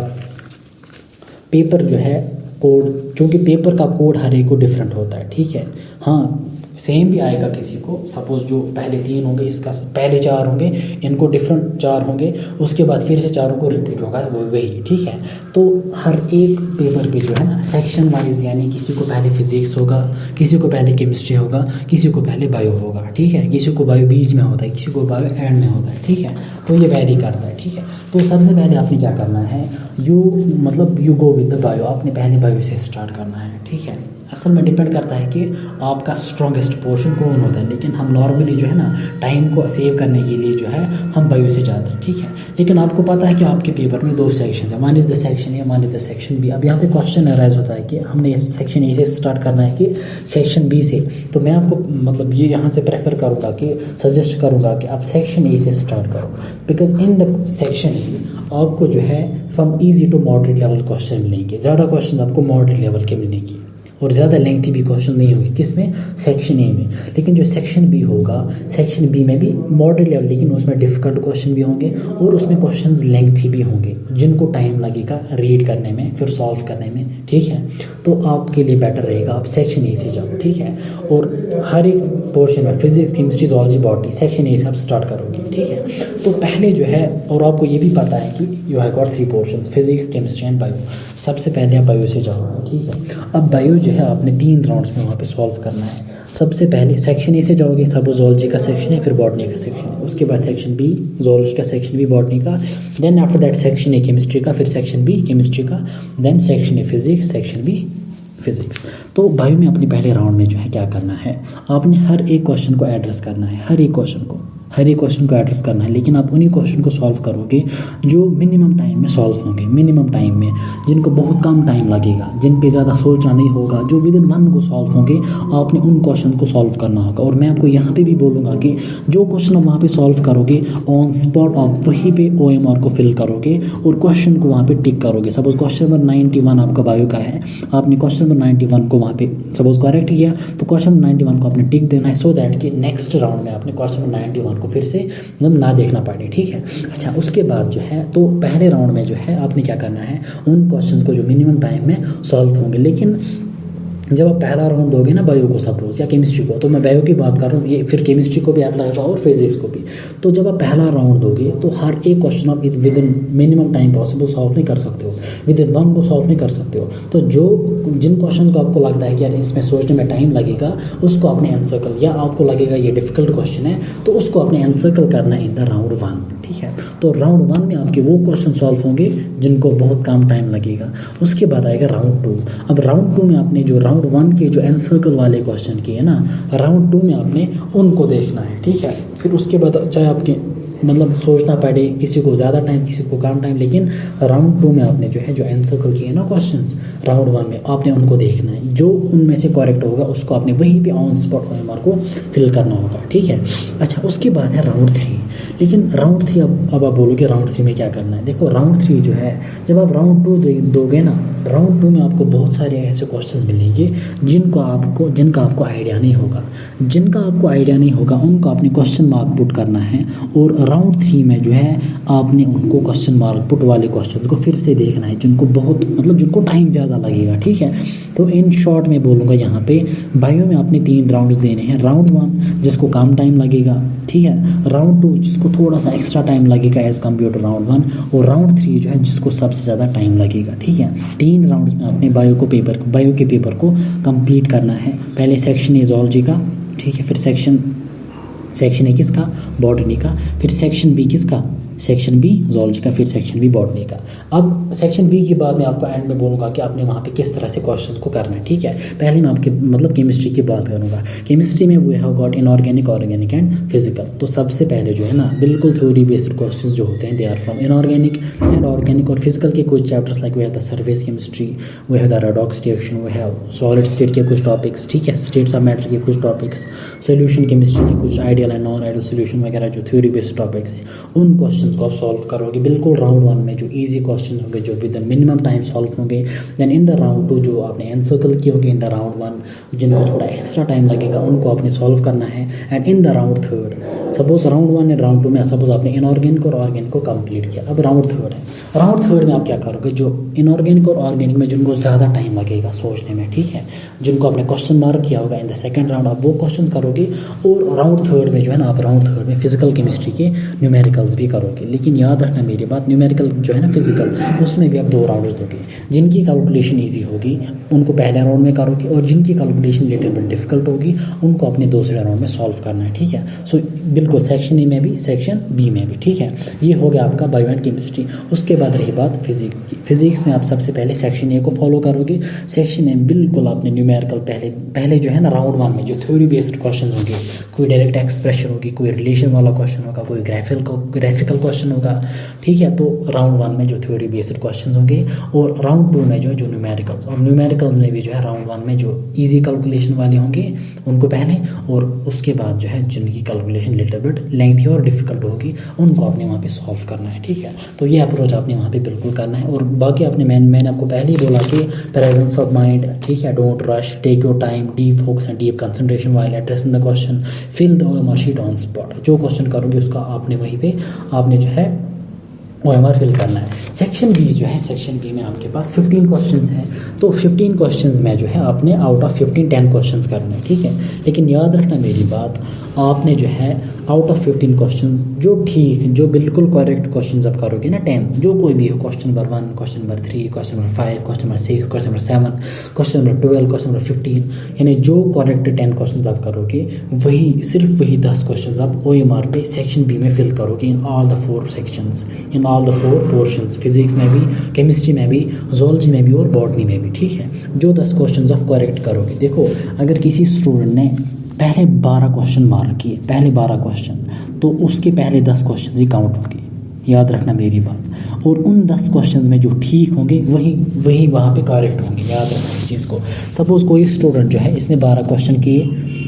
पेपर जो है कोड, क्योंकि पेपर का कोड हर एक को डिफरेंट होता है, ठीक है। हाँ सेम भी आएगा किसी को, सपोज जो पहले 3 होंगे, इसका पहले 4 होंगे, इनको डिफरेंट 4 होंगे, उसके बाद फिर से 4 को रिपीट होगा वही, ठीक है। तो हर एक पेपर पे जो है ना सेक्शन वाइज, यानी किसी को पहले फिजिक्स होगा, किसी को पहले केमिस्ट्री होगा, किसी को पहले बायो होगा, ठीक है। किसी को बायो बीच में होता है, किसी को बायो एंड में होता है, ठीक है। तो ये वैरी करता है, ठीक है। तो सबसे पहले आपने क्या करना है, you go with the bio, आपने पहले बायो से स्टार्ट करना है, ठीक है। असल में डिपेंड करता है कि आपका स्ट्रॉन्गेस्ट पोर्शन कौन होता है, लेकिन हम नॉर्मली जो है ना टाइम को सेव करने के लिए जो है हम बायो से जाते हैं, ठीक है। लेकिन आपको पता है कि आपके पेपर में 2 सेक्शन है, one is the section A, one is the section B. अब यहाँ पे क्वेश्चन अराइज होता है कि हमने सेक्शन ए से स्टार्ट करना है कि सेक्शन बी से। तो मैं आपको ये यहाँ से प्रेफर करूँगा कि सजेस्ट करूँगा कि आप सेक्शन ए से स्टार्ट करो, because in the section A आपको जो है from easy to moderate level question मिलेंगे, ज़्यादा क्वेश्चन आपको मॉडरेट लेवल के मिलेंगे और ज़्यादा लेंथी भी क्वेश्चन नहीं होंगे। किसमें, सेक्शन ए में। लेकिन जो सेक्शन बी होगा, सेक्शन बी में भी मॉडरेट लेवल, लेकिन उसमें डिफ़िकल्ट क्वेश्चन भी होंगे और उसमें क्वेश्चंस लेंथी भी होंगे जिनको टाइम लगेगा रीड करने में, फिर सॉल्व करने में, ठीक है। तो आपके लिए बेटर रहेगा आप सेक्शन ए से जाओ, ठीक है। और हर एक पोर्शन में physics chemistry zoology botany section A से आप स्टार्ट करोगे, ठीक है। तो पहले जो है, और आपको ये भी पता है कि you have got 3 portions, physics chemistry and bio. सबसे पहले आप बायो से जाओगे, ठीक है। अब बायो जो है आपने 3 राउंड्स में वहाँ पे सॉल्व करना है। सबसे पहले सेक्शन ए से जाओगे, सपोज जूलॉजी का सेक्शन है, फिर बॉटनी का सेक्शन है, उसके बाद सेक्शन बी जूलॉजी का, सेक्शन बी बॉटनी का, then after that section A chemistry का, फिर सेक्शन बी केमिस्ट्री का, then section A physics, section B physics. तो बायो में अपने पहले राउंड में जो है क्या करना है, आपने हर एक क्वेश्चन को एड्रेस करना है, हर एक क्वेश्चन को एड्रेस करना है। लेकिन आप उन्हीं क्वेश्चन को सॉल्व करोगे जो मिनिमम टाइम में सॉल्व होंगे, मिनिमम टाइम में, जिनको बहुत कम टाइम लगेगा, जिन पे ज़्यादा सोचना नहीं होगा, जो विद इन 1 को सॉल्व होंगे, आपने उन क्वेश्चन को सॉल्व करना होगा। और मैं आपको यहाँ पे भी बोलूँगा कि जो क्वेश्चन आप वहाँ पे सॉल्व करोगे ऑन स्पॉट आप वहीं पे OMR को फिल करोगे और क्वेश्चन को वहाँ पे टिक करोगे। सपोज क्वेश्चन नंबर 91 आपका बायो का है, आपने क्वेश्चन नंबर 91 को वहाँ पे सपोज करेक्ट किया, तो क्वेश्चन नंबर 91 को आपने टिक देना है, सो दैट कि नेक्स्ट राउंड में आपने क्वेश्चन नंबर 91 को फिर से ना देखना पड़े, ठीक है। अच्छा, उसके बाद जो है, तो पहले राउंड में जो है आपने क्या करना है, उन क्वेश्चंस को जो मिनिमम टाइम में सॉल्व होंगे। लेकिन जब आप पहला राउंड दोगे ना बायो को सपोज या केमिस्ट्री को, तो मैं बायो की बात कर रहा हूँ, ये फिर केमिस्ट्री को भी अप्लाई होगा और फिजिक्स को भी। तो जब आप पहला राउंड दोगे तो हर एक क्वेश्चन आप with in minimum time possible solve नहीं कर सकते हो, विद इन 1 को सॉल्व नहीं कर सकते हो। तो जिन क्वेश्चन को आपको लगता है कि यार इसमें सोचने में टाइम लगेगा, उसको आपने एनसर्कल, या आपको लगेगा ये डिफिकल्ट क्वेश्चन है, तो उसको आपने एनसर्कल करना है इन द राउंड 1, ठीक है। तो राउंड 1 में आपके वो क्वेश्चन सॉल्व होंगे जिनको बहुत कम टाइम लगेगा। उसके बाद आएगा राउंड 2। अब राउंड 2 में आपने जो राउंड 1 के जो एनसर्कल वाले क्वेश्चन किए ना, राउंड 2 में आपने उनको देखना है, ठीक है। फिर उसके बाद चाहे आपके सोचना पड़े, किसी को ज़्यादा टाइम, किसी को कम टाइम, लेकिन राउंड 2 में आपने जो है जो एनसर्कल किए ना क्वेश्चंस राउंड 1 में, आपने उनको देखना है। जो उनमें से करेक्ट होगा उसको आपने वहीं पे ऑन स्पॉट OMR को फिल करना होगा, ठीक है। अच्छा, उसके बाद है राउंड 3। लेकिन राउंड 3 अब आप बोलोगे राउंड 3 में क्या करना है। देखो, राउंड 3 जो है, जब आप राउंड 2 दोगे ना, राउंड 2 में आपको बहुत सारे ऐसे क्वेश्चंस मिलेंगे जिनका आपको आइडिया नहीं होगा। उनको आपने क्वेश्चन मार्क पुट करना है। और राउंड 3 में जो है आपने उनको क्वेश्चन मार्क पुट वाले क्वेश्चन को फिर से देखना है, जिनको बहुत मतलब जिनको टाइम ज़्यादा लगेगा, ठीक है। तो इन शॉर्ट में बोलूँगा यहाँ पे बायो में आपने 3 राउंड्स देने हैं। राउंड 1 जिसको कम टाइम लगेगा, ठीक है, राउंड 2 जिसको थोड़ा सा एक्स्ट्रा टाइम लगेगा एज़ कम्पेयर टू राउंड 1, और राउंड 3 जो है जिसको सबसे ज़्यादा टाइम लगेगा, ठीक है। 3 राउंड्स में आपने बायो के पेपर को कंप्लीट करना है। पहले सेक्शन ए ज़ूलॉजी का, ठीक है, फिर सेक्शन ए किसका, बॉटनी का, फिर सेक्शन बी किसका, सेक्शन बी ज़ूलॉजी का, फिर सेक्शन बी बॉटनी का। अब सेक्शन बी के बाद मैं आपको एंड में बोलूँगा कि आपने वहाँ पे किस तरह से क्वेश्चंस को करना है, ठीक है। पहले मैं आपके मतलब केमिस्ट्री की बात करूँगा। केमिस्ट्री में we have got inorganic, organic and physical. तो सबसे पहले जो है ना बिल्कुल थ्योरी बेस्ड क्वेश्चंस जो होते हैं they are from inorganic and organic. और फिजिकल के कुछ chapters like we have the surface chemistry, we have the redox reaction, we have solid state के कुछ टॉपिक्स, ठीक है, स्टेट्स ऑफ मैटर के कुछ टॉपिक्स, सोल्यूशन केमिस्ट्री के कुछ ideal and non ideal solution वगैरह जो थ्योरी बेस्ड टॉपिक्स हैं, उन क्वेश्चंस को आप सॉल्व करोगे बिल्कुल राउंड 1 में, जो इजी क्वेश्चंस होंगे जो with the minimum time solve होंगे। देन इन द राउंड 2 जो आपने एनसर्कल किए होंगे इन द राउंड 1, जिनको थोड़ा एक्स्ट्रा टाइम लगेगा उनको आपने सॉल्व करना है। And in the round 3 suppose round 1 and round 2 में सपोज आपने इनऑर्गेनिक और ऑर्गेनिक को कंप्लीट किया, अब राउंड 3 है। राउंड 3 में आप क्या करोगे, जो इनऑर्गेनिक और ऑर्गेनिक में जिनको ज़्यादा टाइम लगेगा सोचने में, ठीक है, जिनको आपने क्वेश्चन मार्क किया होगा इन द सेकंड राउंड, आप वो क्वेश्चन करोगे। और राउंड 3 में जो है ना आप राउंड 3 में फिजिकल केमिस्ट्री के न्यूमेरिकल्स भी करोगे। लेकिन याद रखना मेरी बात, न्यूमेरिकल जो है ना फिजिकल, उसमें भी आप 2 राउंड्स दोगे। जिनकी कैलकुलेशन ईजी होगी उनको पहले राउंड में करोगे, और जिनकी कैलकुलेशन लिटिल बिट डिफिकल्ट होगी उनको अपने दूसरे राउंड में सॉल्व करना है, ठीक है। सो बिल्कुल सेक्शन ए में भी सेक्शन बी में भी, ठीक है। ये हो गया आपका बायो एंड केमिस्ट्री। उसके बाद रही बात फिजिक्स की। फिजिक्स में आप सबसे पहले सेक्शन ए को फॉलो करोगे। सेक्शन ए बिल्कुल आपने न्यूमेरिकल पहले जो है ना राउंड 1 में जो थ्योरी बेस्ड क्वेश्चन होंगे, कोई डायरेक्ट एक्सप्रेशन होगी, कोई रिलेशन वाला क्वेश्चन होगा, कोई ग्राफिकल क्वेश्चन होगा, ठीक है। तो राउंड 1 में जो थ्योरी बेस्ड क्वेश्चंस होंगे, और राउंड 2 में जो न्यूमेरिकल्स, और न्यूमेरिकल्स में भी जो है राउंड 1 में जो इजी कैलकुलेशन वाले होंगे उनको पहले, और उसके बाद जो है जिनकी कैलकुलेशन लिटिल बिट लेंथी और डिफिकल्ट होगी उनको आपने वहाँ पे सॉल्व करना है, ठीक है। तो ये अप्रोच आपने वहाँ पे बिल्कुल करना है। और बाकी आपने मैंने आपको पहले ही बोला कि प्रेजेंस ऑफ माइंड, ठीक है, don't rush, take your time, deep focus and deep concentration while addressing the question, fill the OMR sheet on spot. जो क्वेश्चन करोगे उसका आपने वहीं पे आपने जो है ओएमआर फिल करना है। सेक्शन बी जो है, सेक्शन बी में आपके पास 15 क्वेश्चंस हैं। तो 15 क्वेश्चंस में जो है आपने आउट ऑफ 15 10 क्वेश्चंस करने हैं, ठीक है। लेकिन याद रखना मेरी बात, आपने जो है आउट ऑफ 15 क्वेश्चंस जो ठीक, जो बिल्कुल करेक्ट क्वेश्चंस आप करोगे ना 10, जो कोई भी हो, question number 1, question number 3, question number 5, question number 6, question number 7, question number 12, question number 15, यानी जो करेक्ट 10 क्वेश्चन आप करोगे सिर्फ वही 10 क्वेश्चन आप OMR पे सेक्शन बी में फिल करोगे in all the 4 sections, in all the 4 portions, physics में भी, केमिस्ट्री में भी, ज़ूलॉजी में भी और बॉटनी में भी, ठीक है। जो 10 क्वेश्चन आप करेक्ट करोगे, देखो अगर किसी स्टूडेंट ने पहले 12 क्वेश्चन मार्क किए, पहले 12 क्वेश्चन, तो उसके पहले 10 क्वेश्चन ही काउंट होंगे, याद रखना मेरी बात। और उन 10 क्वेश्चन में जो ठीक होंगे वही वहाँ पे करेक्ट होंगे, याद रखना इस चीज़ को। सपोज़ कोई स्टूडेंट जो है इसने 12 क्वेश्चन किए,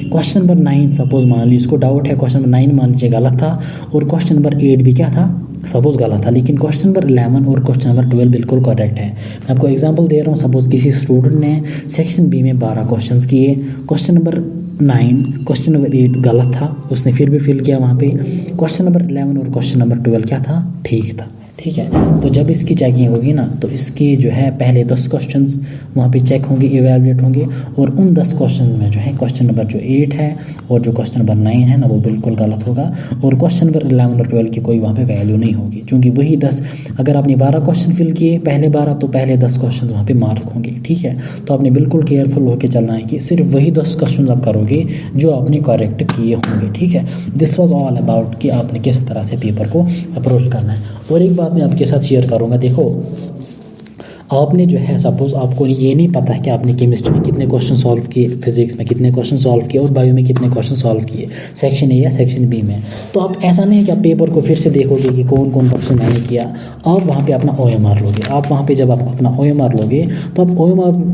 क्वेश्चन नंबर 9 सपोज़ मान लीजिए इसको डाउट है, क्वेश्चन नंबर 9 मान लीजिए गलत था, और क्वेश्चन नंबर 8 भी क्या था, सपोज़ गलत था, लेकिन क्वेश्चन नंबर 11 और क्वेश्चन नंबर 12 बिल्कुल करेक्ट है। मैं आपको एग्जांपल दे रहा हूँ। सपोज़ किसी स्टूडेंट ने सेक्शन बी में 12 क्वेश्चंस किए, क्वेश्चन नंबर 9, क्वेश्चन नंबर 8 गलत था, उसने फिर भी फिल किया वहाँ पे, क्वेश्चन नंबर 11 और क्वेश्चन नंबर 12 क्या था, ठीक था, ठीक है। तो जब इसकी चेकिंग होगी ना, तो इसके जो है पहले 10 क्वेश्चंस वहाँ पे चेक होंगे, इवैल्यूएट होंगे, और उन 10 क्वेश्चंस में जो है क्वेश्चन नंबर जो 8 है और जो क्वेश्चन नंबर 9 है ना, वो बिल्कुल गलत होगा, और क्वेश्चन नंबर 11 और 12 की कोई वहाँ पे वैल्यू नहीं होगी, क्योंकि वही 10, अगर आपने 12 क्वेश्चन फिल किए पहले 12, तो पहले 10 क्वेश्चन वहाँ पे मार्क होंगे, ठीक है। तो आपने बिल्कुल केयरफुल होकर चलना है कि सिर्फ वही 10 क्वेश्चन आप करोगे जो आपने करेक्ट किए होंगे, ठीक है। दिस वॉज ऑल अबाउट कि आपने किस तरह से पेपर को अप्रोच करना है। और एक बात मैं आपके साथ शेयर करूँगा, देखो आपने जो है सपोज़ आपको ये नहीं पता है कि आपने केमिस्ट्री में कितने क्वेश्चन सॉल्व किए, फिजिक्स में कितने क्वेश्चन सॉल्व किए, और बायो में कितने क्वेश्चन सॉल्व किए, सेक्शन ए या सेक्शन बी में। तो आप ऐसा नहीं है कि आप पेपर को फिर से देखोगे कि कौन कौन क्वेश्चन मैंने किया, आप वहाँ पे अपना OMR लोगे। आप वहाँ पे जब आप अपना OMR लोगे तो आप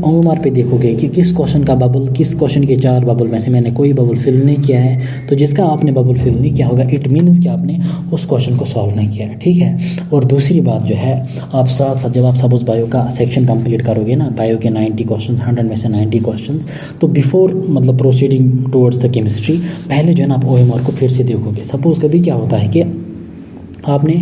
OMR पे देखोगे कि किस क्वेश्चन का बबल, किस क्वेश्चन के 4 बबल में से मैंने कोई बबल फिल नहीं किया है। तो जिसका आपने बबल फिल नहीं किया होगा, इट मीन्स कि आपने उस क्वेश्चन को सॉल्व नहीं किया है, ठीक है। और दूसरी बात जो है, आप साथ साथ जब आप सपोज़ बायो का सेक्शन कंप्लीट करोगे ना, बायो के 90 क्वेश्चंस, 100 में से 90 क्वेश्चंस, तो बिफोर मतलब प्रोसीडिंग टुवर्ड्स द केमिस्ट्री, पहले जो है ना आप OMR को फिर से देखोगे। सपोज़ कभी क्या होता है कि आपने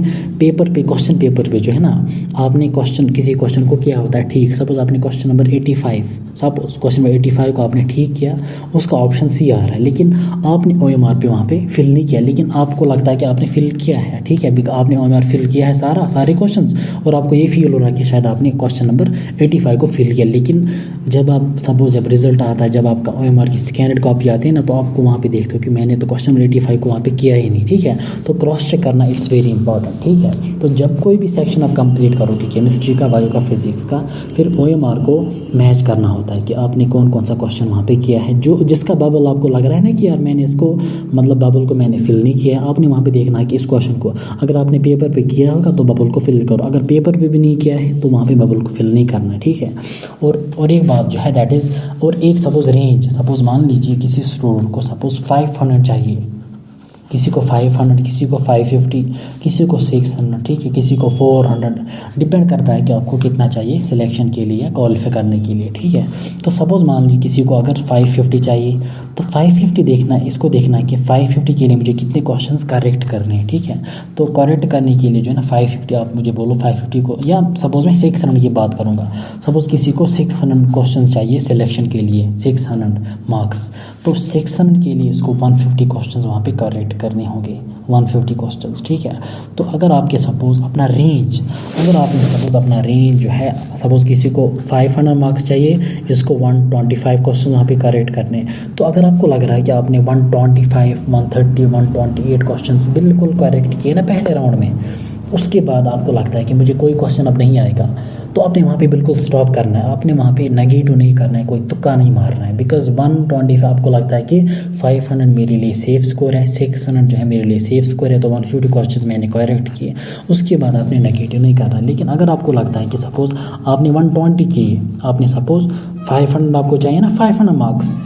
क्वेश्चन पेपर पे जो है ना, आपने किसी क्वेश्चन को किया होता है ठीक, सपोज आपने question number 85, suppose question number 85 को आपने ठीक किया, उसका ऑप्शन सी आ रहा है, लेकिन आपने OMR पे वहाँ पे फिल नहीं किया, लेकिन आपको लगता है कि आपने फिल किया है, ठीक है, आपने OMR फिल किया है सारे क्वेश्चंस, और आपको ये फील हो रहा है कि शायद आपने क्वेश्चन नंबर 85 को फिल किया, लेकिन जब रिजल्ट आता है, जब आपका OMR की स्कैनड कॉपी आती है ना, तो आपको वहाँ पे देखते हो कि मैंने तो क्वेश्चन नंबर 85 को वहाँ पे किया ही नहीं, ठीक है। तो क्रॉस चेक करना इट्स वेरी इंपॉर्टेंट, ठीक है। तो जब कोई भी सेक्शन आप कंप्लीट करो, ठीक है, केमिस्ट्री का, बायो का, फिजिक्स का, फिर OMR को मैच करना होता है कि आपने कौन कौन सा क्वेश्चन वहाँ पे किया है, जिसका बबल आपको लग रहा है ना कि यार मैंने इसको मतलब बबल को मैंने फिल नहीं किया है, आपने वहाँ पे देखना है कि इस क्वेश्चन को अगर आपने पेपर पे किया होगा तो बबल को फिल करो, अगर पेपर पे भी नहीं किया है तो वहाँ पे बबल को फिल नहीं करना है, ठीक है। और एक बात जो है दैट इज़, और एक सपोज मान लीजिए किसी स्टूडेंट को सपोज 500 चाहिए, किसी को 500, किसी को 550, किसी को 600, ठीक है, किसी को 400, डिपेंड करता है कि आपको कितना चाहिए सिलेक्शन के लिए, क्वालिफाई करने के लिए, ठीक है। तो सपोज़ मान लीजिए किसी को अगर 550 चाहिए, तो 550 देखना है, इसको देखना है कि 550 के लिए मुझे कितने क्वेश्चंस करेक्ट करने हैं, ठीक है। तो करेक्ट करने के लिए जो है ना 550 आप मुझे बोलो 550 को, या सपोज़ मैं 600 की बात करूँगा, सपोज़ किसी को 600 क्वेश्चन चाहिए सिलेक्शन के लिए, 600 मार्क्स, तो 600 के लिए इसको 150 क्वेश्चन वहाँ पे करेक्ट करने होंगे, 150 क्वेश्चंस, ठीक है। तो अगर आपके सपोज़ अपना रेंज, अगर आपने सपोज़ अपना रेंज जो है, सपोज़ किसी को 500 मार्क्स चाहिए, इसको 125 क्वेश्चन वहाँ पे करेक्ट करने, तो अगर आपको लग रहा है कि आपने 125, 130, 128 क्वेश्चंस बिल्कुल करेक्ट किए ना पहले राउंड में, उसके बाद आपको लगता है कि मुझे कोई क्वेश्चन अब नहीं आएगा, तो आपने वहाँ पे बिल्कुल स्टॉप करना है, आपने वहाँ पे नेगेटिव नहीं करना है, कोई तुक्का नहीं मारना है, बिकॉज 125 आपको लगता है कि 500 मेरे लिए सेफ स्कोर है, 600 जो है मेरे लिए सेफ स्कोर है, तो 150 क्वेश्चन मैंने करेक्ट किए, उसके बाद आपने नेगेटिव नहीं करना है। लेकिन अगर आपको लगता है कि सपोज़ आपने 120 किए, आपने सपोज़ 500 आपको चाहिए ना 500 मार्क्स,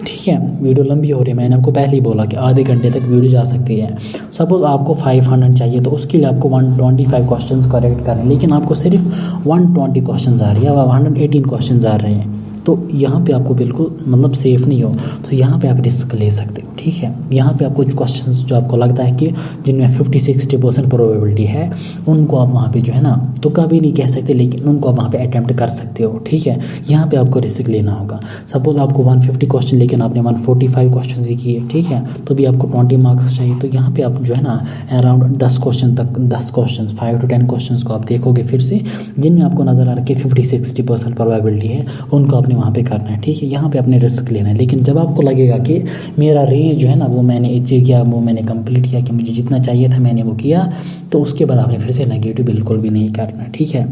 ठीक है, वीडियो लंबी हो रही है, मैंने आपको पहले ही बोला कि आधे घंटे तक वीडियो जा सकती है। सपोज़ आपको 500 चाहिए, तो उसके लिए आपको 125 क्वेश्चंस करेक्ट करें, लेकिन आपको सिर्फ 120 क्वेश्चंस आ रही है, 118 क्वेश्चंस आ रहे हैं, तो यहाँ पे आपको बिल्कुल मतलब सेफ़ नहीं हो, तो यहाँ पे आप रिस्क ले सकते हो, ठीक है। यहाँ पे आप कुछ क्वेश्चंस जो आपको लगता है कि जिनमें 50-60% प्रोबेबिलिटी है, उनको आप वहाँ पे जो है ना तुक्का भी नहीं कह सकते, लेकिन उनको आप वहाँ पे अटैम्प्ट कर सकते हो, ठीक है। यहाँ पे आपको रिस्क लेना होगा। सपोज़ आपको 150 क्वेश्चन, लेकिन आपने 145 क्वेश्चन ही किए, ठीक है, तो भी आपको 20 मार्क्स चाहिए, तो यहाँ पर आप जो है ना अराउंड 10 क्वेश्चन तक, 10 क्वेश्चन 5 to 10 क्वेश्चन को आप देखोगे फिर से, जिनमें आपको नज़र आ रहा है कि 50-60% प्रोबेबिलिटी है, उनको आपने वहाँ पे करना है, ठीक है। यहाँ पे अपने रिस्क लेना है, लेकिन जब आपको लगेगा कि मेरा रेंज जो है ना वो मैंने अचीव किया, वो मैंने कंप्लीट किया, कि मुझे जितना चाहिए था मैंने वो किया, तो उसके बाद आपने फिर से नेगेटिव बिल्कुल भी नहीं करना, ठीक है।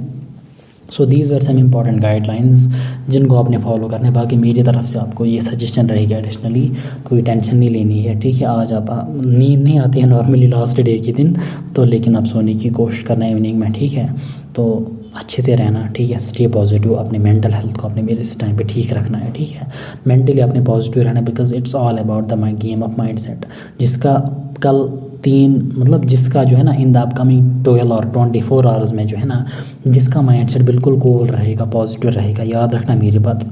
So these were some important guidelines जिनको आपने फॉलो करना है। बाकी मेरी तरफ से आपको ये सजेशन रहेगी, एडिशनली कोई टेंशन नहीं लेनी है, ठीक है। आज आप नींद नहीं आती है नॉर्मली लास्ट डे के दिन, तो लेकिन आप सोने की कोशिश करना इवनिंग में, ठीक है। तो अच्छे से रहना, ठीक है, स्टे पॉजिटिव, अपने मेंटल हेल्थ को अपने मेरे इस टाइम पे ठीक रखना है, ठीक है। मेंटली अपने पॉजिटिव रहना, because it's all about the game of mind set, जिसका कल 3 मतलब जिसका जो है ना इन द अपकमिंग 12 और 24 आवर्स में जो है ना, जिसका माइंड सेट बिल्कुल कूल रहेगा, पॉजिटिव रहेगा, याद रखना मेरी बात,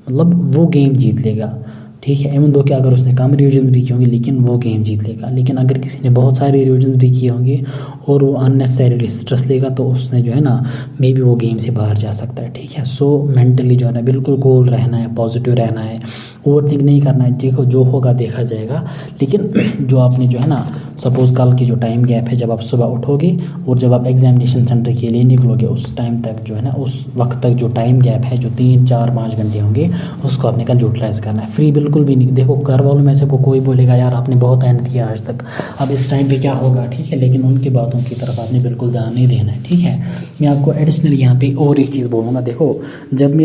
मतलब वो गेम जीत लेगा, ठीक है। एवं दो कि अगर उसने कम रिविजन्स भी किए होंगे, लेकिन वो गेम जीत लेगा। लेकिन अगर किसी ने बहुत सारे रिविजन्स भी किए होंगे और वो अननेसेसरी स्ट्रेस लेगा, तो उसने जो है ना मे बी वो गेम से बाहर जा सकता है, ठीक है। सो मेंटली जो है ना बिल्कुल कूल रहना है, पॉजिटिव रहना है, ओवर थिंक नहीं करना है, देखो जो होगा देखा जाएगा। लेकिन जो आपने जो है ना सपोज़ कल की जो टाइम गैप है, जब आप सुबह उठोगे और जब आप एग्जामिनेशन सेंटर के लिए निकलोगे, उस टाइम तक जो है ना, उस वक्त तक जो टाइम गैप है, जो 3, 4, 5 घंटे होंगे, उसको आपने कल यूटिलाइज़ करना है। फ्री बिल्कुल भी नहीं, देखो घर वालों में से कोई बोलेगा यार आपने बहुत मेहनत किया आज तक, अब इस टाइम पे क्या होगा, ठीक है, लेकिन उनकी बातों की तरफ आपने बिल्कुल ध्यान नहीं देना है, ठीक है। मैं आपको एडिशनल यहाँ पे और एक चीज़ बोलूँगा। देखो जब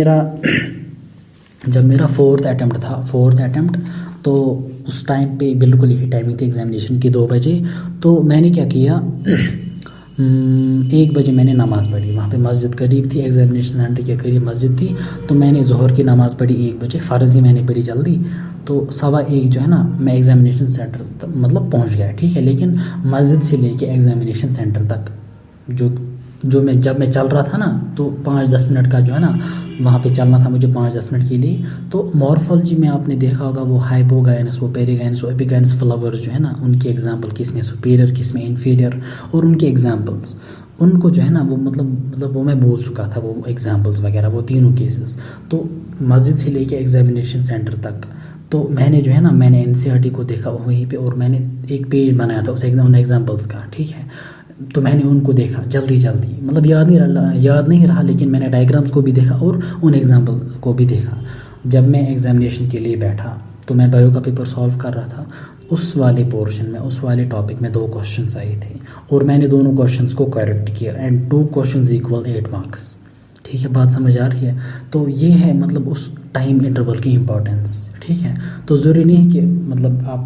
मेरा 4th अटैम्प्ट था, 4th अटैम्प्ट, तो उस टाइम पे बिल्कुल यही टाइमिंग थी एग्जामिनेशन की 2 बजे। तो मैंने क्या किया, 1 बजे मैंने नमाज़ पढ़ी, वहाँ पे मस्जिद करीब थी, एग्जामिनेशन सेंटर के करीब मस्जिद थी, तो मैंने ज़ोहर की नमाज़ पढ़ी 1 बजे, फ़र्ज़ ही मैंने पढ़ी जल्दी, तो 1:15 जो है ना मैं एग्जामिनेशन सेंटर मतलब पहुँच गया, ठीक है। लेकिन मस्जिद से लेके एग्जामिनेशन सेंटर तक जो जब मैं चल रहा था ना, तो 5-10 मिनट का जो है ना वहाँ पे चलना था मुझे 5-10 मिनट के लिए। तो मॉर्फोलॉजी में आपने देखा होगा वो हाइपोगाइनस, वो पेरिगाइनस, वो एपिगाइनस फ्लावर जो है ना, उनके एग्जाम्पल किस में सुपीरियर किस में इन्फीरियर, और उनके एग्जाम्पल्स उनको जो है ना वो मतलब वो मैं बोल चुका था, वो एग्जाम्पल्स वगैरह वो तीनों केसेस। तो मस्जिद से लेके एग्जामिनेशन सेंटर तक तो मैंने जो है ना मैंने एनसीईआरटी को देखा वहीं पे, और मैंने एक पेज बनाया था उस एग्जाम्पल्स का, ठीक है। तो मैंने उनको देखा जल्दी मतलब याद नहीं रहा, लेकिन मैंने डायग्राम्स को भी देखा और उन एग्जाम्पल को भी देखा। जब मैं एग्जामिनेशन के लिए बैठा तो मैं बायो का पेपर सॉल्व कर रहा था, उस वाले पोर्शन में उस वाले टॉपिक में 2 क्वेश्चंस आए थे और मैंने दोनों क्वेश्चंस को करेक्ट किया, एंड 2 क्वेश्चंस इक्वल 8 मार्क्स। ठीक है, बात समझ आ रही है। तो ये है मतलब उस टाइम इंटरवल की इम्पोर्टेंस, ठीक है। तो ज़रूरी नहीं है कि मतलब आप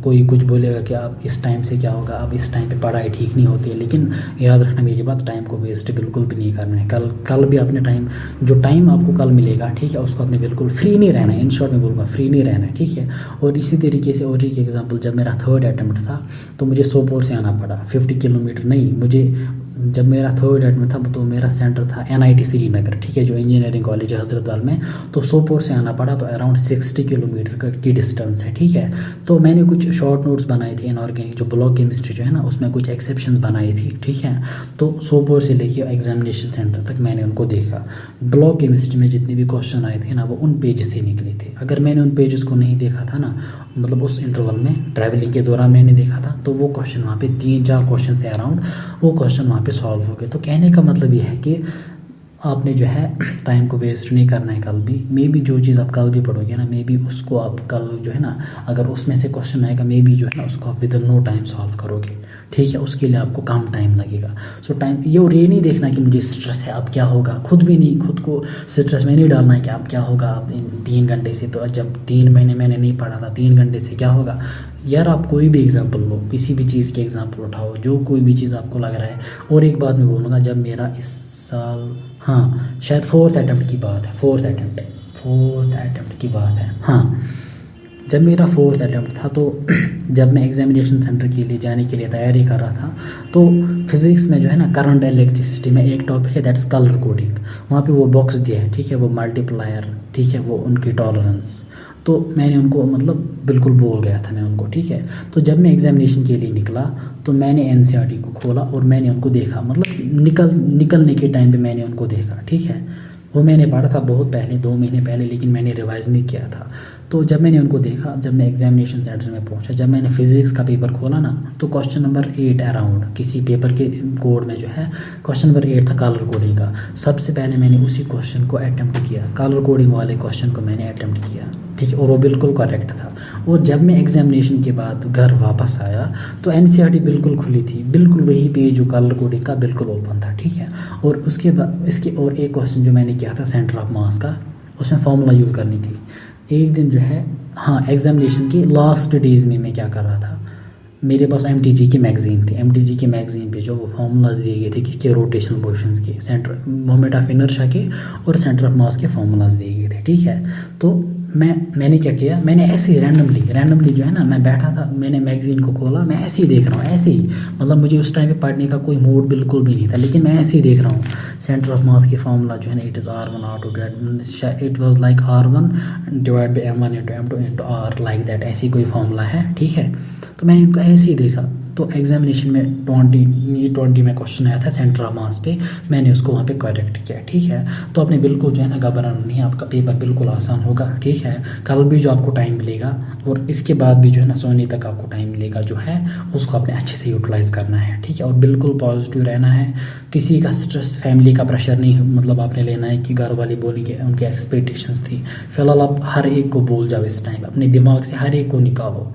कोई कुछ बोलेगा कि आप इस टाइम से क्या होगा, आप इस टाइम पे पढ़ाई ठीक नहीं होती है, लेकिन याद रखना मेरी बात, टाइम को वेस्ट बिल्कुल भी नहीं करना है। कल भी अपने जो टाइम आपको कल मिलेगा, ठीक है, उसको आपने बिल्कुल फ्री नहीं रहना है। इन शॉर्ट में बोलूँगा फ्री नहीं रहना है, ठीक है। और इसी तरीके से और एक एग्जाम्पल, जब मेरा 3rd अटैम्प्ट था तो मुझे सोपोर से आना पड़ा, 50 किलोमीटर नहीं, मुझे जब मेरा 3rd अटैम्प्ट था तो मेरा सेंटर था NIT श्रीनगर, ठीक है, जो इंजीनियरिंग कॉलेज है हजरतबल में। तो सोपोर से आना पड़ा, तो अराउंड 60 किलोमीटर की डिस्टेंस है, ठीक है। तो मैंने कुछ शॉर्ट नोट्स बनाए थे इनऑर्गेनिक, जो ब्लॉक केमिस्ट्री जो है ना उसमें कुछ एक्सेप्शंस बनाई थी, ठीक है। तो सोपोर से लेके एग्जामिनेशन सेंटर तक मैंने उनको देखा। ब्लॉक केमिस्ट्री में जितने भी क्वेश्चन आए थे ना वो उन पेजेस से निकले थे। अगर मैंने उन पेजेस को नहीं देखा था ना, मतलब उस इंटरवल में ट्रैवलिंग के दौरान मैंने देखा था, तो वो क्वेश्चन वहाँ पे 3-4 क्वेश्चन थे अराउंड, वो क्वेश्चन वहाँ पे सॉल्व हो गए। तो कहने का मतलब ये है कि आपने जो है टाइम को वेस्ट नहीं करना है कल भी। मे बी जो चीज़ आप कल भी पढ़ोगे ना, मे बी उसको आप कल जो है ना, अगर उसमें से क्वेश्चन आएगा, मे बी जो है ना उसको आप within no time solve करोगे, ठीक है। उसके लिए आपको कम टाइम लगेगा। सो टाइम ये नहीं देखना कि मुझे स्ट्रेस है अब क्या होगा, खुद को स्ट्रेस में नहीं डालना है कि अब क्या होगा आप 3 घंटे से, तो जब 3 महीने मैंने नहीं पढ़ा था, 3 घंटे से क्या होगा। यार आप कोई भी एग्जाम्पल लो, किसी भी चीज़ के एग्जाम्पल उठाओ, जो कोई भी चीज़ आपको लग रहा है। और एक बात मैं बोलूँगा, जब मेरा इस साल, हाँ शायद 4th अटैम्प्ट की बात है, 4th अटैम्प्ट की बात है, हाँ, जब मेरा 4th अटैम्प्ट था, तो जब मैं एग्जामिनेशन सेंटर के लिए जाने के लिए तैयारी कर रहा था, तो फिज़िक्स में जो है ना करंट इलेक्ट्रिसिटी में एक टॉपिक है, दैट्स कलर कोडिंग। वहाँ पे वो बॉक्स दिया है, ठीक है, वो मल्टीप्लायर, ठीक है, वो उनकी टॉलरेंस। तो मैंने उनको मतलब बिल्कुल बोल गया था मैं उनको, ठीक है। तो जब मैं एग्जामिनेशन के लिए निकला तो मैंने एनसीईआरटी को खोला और मैंने उनको देखा, मतलब निकलने के टाइम पे मैंने उनको देखा, ठीक है। वो मैंने पढ़ा था बहुत पहले, 2 महीने पहले, लेकिन मैंने रिवाइज़ नहीं किया था। तो जब मैंने उनको देखा, जब मैं एग्जामिनेशन सेंटर में पहुंचा, जब मैंने फिज़िक्स का पेपर खोला ना, तो क्वेश्चन नंबर 8 अराउंड किसी पेपर के कोड में जो है क्वेश्चन नंबर 8 था कलर कोडिंग का। सबसे पहले मैंने उसी क्वेश्चन को अटैम्प्ट किया, कलर कोडिंग वाले क्वेश्चन को मैंने अटैम्प्ट किया, ठीक है, और वो बिल्कुल करेक्ट था। और जब मैं एग्जामिनेशन के बाद घर वापस आया तो एनसीईआरटी बिल्कुल खुली थी, बिल्कुल वही पेज जो कलर कोडिंग का बिल्कुल ओपन था, ठीक है। और उसके बाद इसके और एक क्वेश्चन जो मैंने किया था सेंटर ऑफ मास का, उसमें फार्मूला यूज़ करनी थी। एक दिन जो है, हाँ, एग्जामिनेशन की लास्ट डेज़ में मैं क्या कर रहा था, मेरे पास MTG की मैगज़ीन थी। MTG की मैगज़ीन पे जो वो फार्मूलाज दिए गए थे किसके, रोटेशनल मोशंस के, सेंटर मोमेंट ऑफ इनर्शिया के और सेंटर ऑफ मास के फार्मूलाज दिए गए थे, ठीक है। तो मैंने क्या किया, मैंने ऐसे ही रैंडमली जो है ना, मैं बैठा था, मैंने मैगज़ीन को खोला, मैं ऐसे ही देख रहा हूँ, ऐसे ही, मतलब मुझे उस टाइम पे पढ़ने का कोई मूड बिल्कुल भी नहीं था, लेकिन मैं ऐसे ही देख रहा हूँ। सेंटर ऑफ मास की फार्मूला जो है ना, it is R1 R2, it was like R1 divide by M1 into M2 into R, like that, ऐसी कोई फार्मूला है, ठीक है। तो मैंने इनको ऐसे ही देखा। तो एग्जामिनेशन में 20 में क्वेश्चन आया था सेंटर ऑफ मास पे, मैंने उसको वहाँ पे करेक्ट किया, ठीक है। तो आपने बिल्कुल जो है ना घबराना नहीं, आपका पेपर बिल्कुल आसान होगा, ठीक है। कल भी जो आपको टाइम मिलेगा और इसके बाद भी जो है ना सोने तक आपको टाइम मिलेगा, जो है उसको आपने अच्छे से यूटिलाइज़ करना है, ठीक है। और बिल्कुल पॉजिटिव रहना है, किसी का स्ट्रेस, फैमिली का प्रेशर नहीं मतलब आपने लेना है कि घर वाले बोलेंगे, उनके एक्सपेक्टेशंस थी। फिलहाल आप हर एक को बोल जाओ इस टाइम, अपने दिमाग से हर एक को निकालो।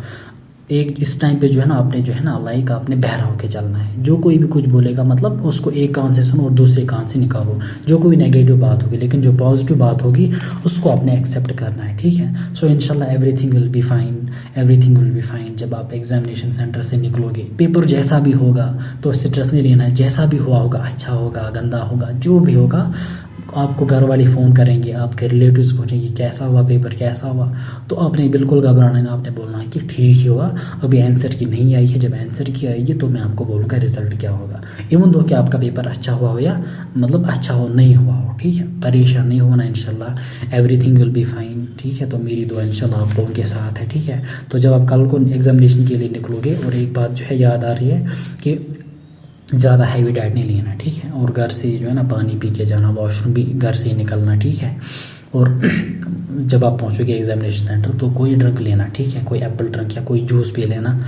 एक इस टाइम पे जो है ना आपने जो है ना लाइक आपने बहरा होके चलना है। जो कोई भी कुछ बोलेगा मतलब उसको एक कान से सुनो और दूसरे कान से निकालो। जो कोई नेगेटिव बात होगी, लेकिन जो पॉजिटिव बात होगी उसको आपने एक्सेप्ट करना है, ठीक है। सो इंशाल्लाह एवरीथिंग विल बी फाइन। जब आप एग्जामिनेशन सेंटर से निकलोगे, पेपर जैसा भी होगा तो स्ट्रेस नहीं लेना है, जैसा भी हुआ होगा, अच्छा होगा, गंदा होगा, जो भी होगा, आपको घर वाले फ़ोन करेंगे, आपके रिलेटिव्स पूछेंगे कैसा हुआ पेपर, कैसा हुआ, तो आपने बिल्कुल घबराना नहीं, आपने बोलना है कि ठीक ही हुआ, अभी आंसर की नहीं आई है, जब आंसर की आएगी तो मैं आपको बोलूँगा रिज़ल्ट क्या होगा। इवन दो कि आपका पेपर अच्छा हुआ हो या मतलब अच्छा हो नहीं हुआ हो, ठीक है, परेशान नहीं होना, इंशाल्लाह एवरीथिंग विल बी फाइन, ठीक है। तो मेरी दुआ इंशाल्लाह आप लोगों के साथ है, ठीक है। तो जब आप कल को एग्जामिनेशन के लिए निकलोगे, और एक बात जो है याद आ रही है कि ज़्यादा हैवी डाइट नहीं लेना, ठीक है, और घर से जो है ना पानी पी के जाना, वॉशरूम भी घर से ही निकलना, ठीक है। और जब आप पहुंचोगे एग्जामिनेशन सेंटर तो कोई ड्रिंक लेना, ठीक है, कोई एप्पल ड्रिंक या कोई जूस पी लेना,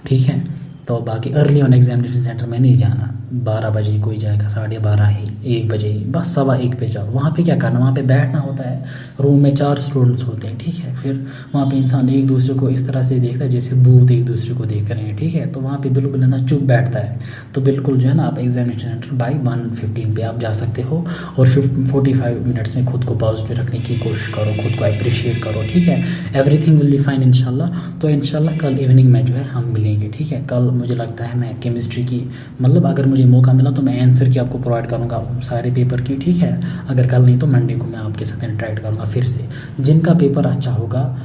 ठीक है। तो बाकी अर्ली ऑन एग्जामिनेशन सेंटर में नहीं जाना, 12 बजे कोई जाएगा, 12:30 ही, 1 बजे ही, बस 1:15 पे जाओ। वहाँ पे क्या करना, वहाँ पे बैठना होता है, रूम में 4 स्टूडेंट्स होते हैं, ठीक है। फिर वहाँ पे इंसान एक दूसरे को इस तरह से देखता है जैसे भूत एक दूसरे को देख रहे हैं, ठीक है। तो वहाँ पे बिल्कुल ना चुप बैठता है। तो बिल्कुल जो है ना आप एग्जामिनेशन सेंटर बाई 1:15 पे आप जा सकते हो, और 45 मिनट्स में खुद को पॉजिटिव रखने की कोशिश करो, खुद को अप्रिशिएट करो, ठीक है। एवरीथिंग विल बी फाइन इंशाल्लाह। तो इंशाल्लाह कल इवनिंग में जो है हम मिलेंगे, ठीक है। कल मुझे लगता है मैं केमिस्ट्री की, मतलब अगर मुझे मौका मिला तो मैं आंसर की आपको प्रोवाइड करूँगा सारे पेपर की, ठीक है। अगर कल नहीं तो मंडे को मैं आपके साथ इंटरेक्ट करूँगा फिर से। जिनका पेपर अच्छा होगा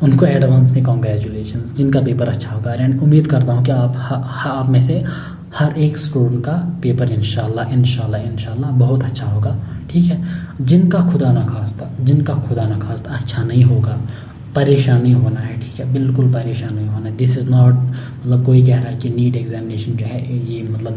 उनको एडवांस में कॉन्ग्रेचुलेशंस, जिनका पेपर अच्छा होगा, एंड उम्मीद करता हूँ कि आप में से हर एक स्टूडेंट का पेपर इंशाल्लाह बहुत अच्छा होगा, ठीक है। जिनका खुदा ना खास्ता अच्छा नहीं होगा, परेशान नहीं होना है, ठीक है, बिल्कुल परेशान नहीं होना। दिस इज़ नॉट, मतलब कोई कह रहा है कि नीट एग्जामिनेशन जो है ये मतलब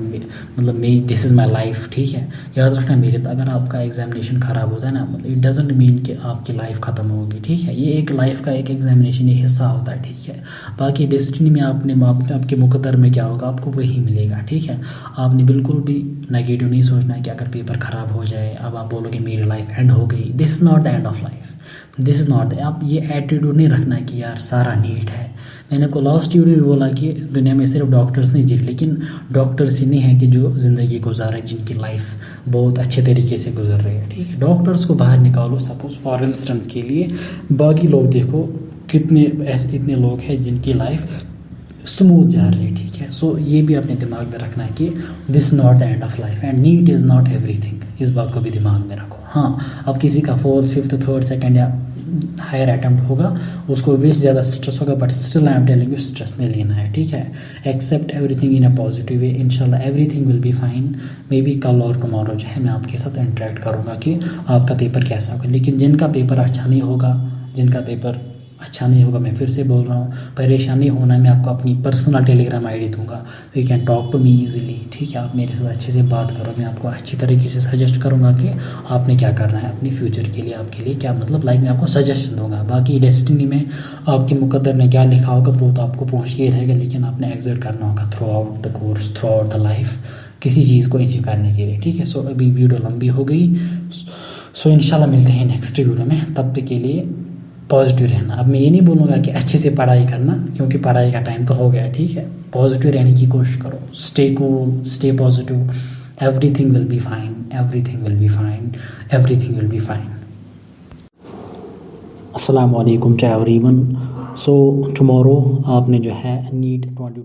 दिस इज़ माई लाइफ, ठीक है। याद रखना मेरे, तो अगर आपका एग्जामिनेशन ख़राब होता है ना, मतलब इट डजेंट मीन कि आपकी लाइफ ख़त्म होगी, ठीक है। ये एक लाइफ का एक एग्जामिनेशन, ये हिस्सा होता है, ठीक है। बाकी डेस्टिनी में आपके मुकद्दर में क्या होगा आपको वही मिलेगा, ठीक है। आपने बिल्कुल भी नेगेटिव नहीं सोचना है कि अगर पेपर ख़राब हो जाए अब आप बोलोगे मेरी लाइफ एंड हो गई। This is not the end of life, this is not. आप ये एटीट्यूड नहीं रखना है कि यार सारा नीट है। मैंने को लास्ट वीडियो में बोला कि दुनिया में सिर्फ डॉक्टर्स नहीं जी, लेकिन डॉक्टर्स ही नहीं है कि जो ज़िंदगी गुजार है, जिनकी लाइफ बहुत अच्छे तरीके से गुजर रही है, ठीक है। डॉक्टर्स को बाहर निकालो सपोज फॉर इंस्टेंस के लिए, बाकी लोग देखो कितने ऐसे इतने लोग हैं जिनकी लाइफ स्मूथ जा रही है, ठीक है। सो ये भी अपने दिमाग में रखना है कि this not the end of life and NEET is not everything. इस बात को भी दिमाग में रखो। हाँ, अब किसी का 4th 5th 3rd 2nd या हायर अटैम्प्ट होगा, उसको भी ज़्यादा स्ट्रेस होगा, but still I am telling you stress नहीं लेना है, ठीक है। Accept everything in a positive way, इंशाल्लाह everything will be fine. Maybe कल और टुमारो जो है मैं आपके साथ इंटरेक्ट करूँगा कि आपका पेपर कैसा होगा। लेकिन जिनका पेपर अच्छा नहीं होगा, मैं फिर से बोल रहा हूँ, परेशानी होना, मैं आपको अपनी पर्सनल टेलीग्राम आईडी दूंगा, you can talk to me easily, ठीक है। आप मेरे साथ अच्छे से बात करो, मैं आपको अच्छी तरीके से सजेस्ट करूँगा कि आपने क्या करना है अपने फ्यूचर के लिए, आपके लिए क्या, मतलब लाइफ में आपको सजेशन दूंगा। बाकी डेस्टिनी में आपके मुकद्दर में क्या लिखा होगा वो तो आपको पहुँच के रहेगा, लेकिन आपने एग्जिट करना होगा through out the course, through out the life, किसी चीज़ को अचीव करने के लिए, ठीक है। सो अभी वीडियो लंबी हो गई, सो इंशाल्लाह मिलते हैं नेक्स्ट वीडियो में। तब तक के लिए पॉजिटिव रहना। अब मैं ये नहीं बोलूँगा कि अच्छे से पढ़ाई करना, क्योंकि पढ़ाई का टाइम तो हो गया, ठीक है। पॉजिटिव रहने की कोशिश करो, stay cool, stay positive, everything will be fine, everything will be fine, everything will be fine. अस्सलाम वालेकुम टू एवरीवन। सो टुमारो आपने जो है नीट 22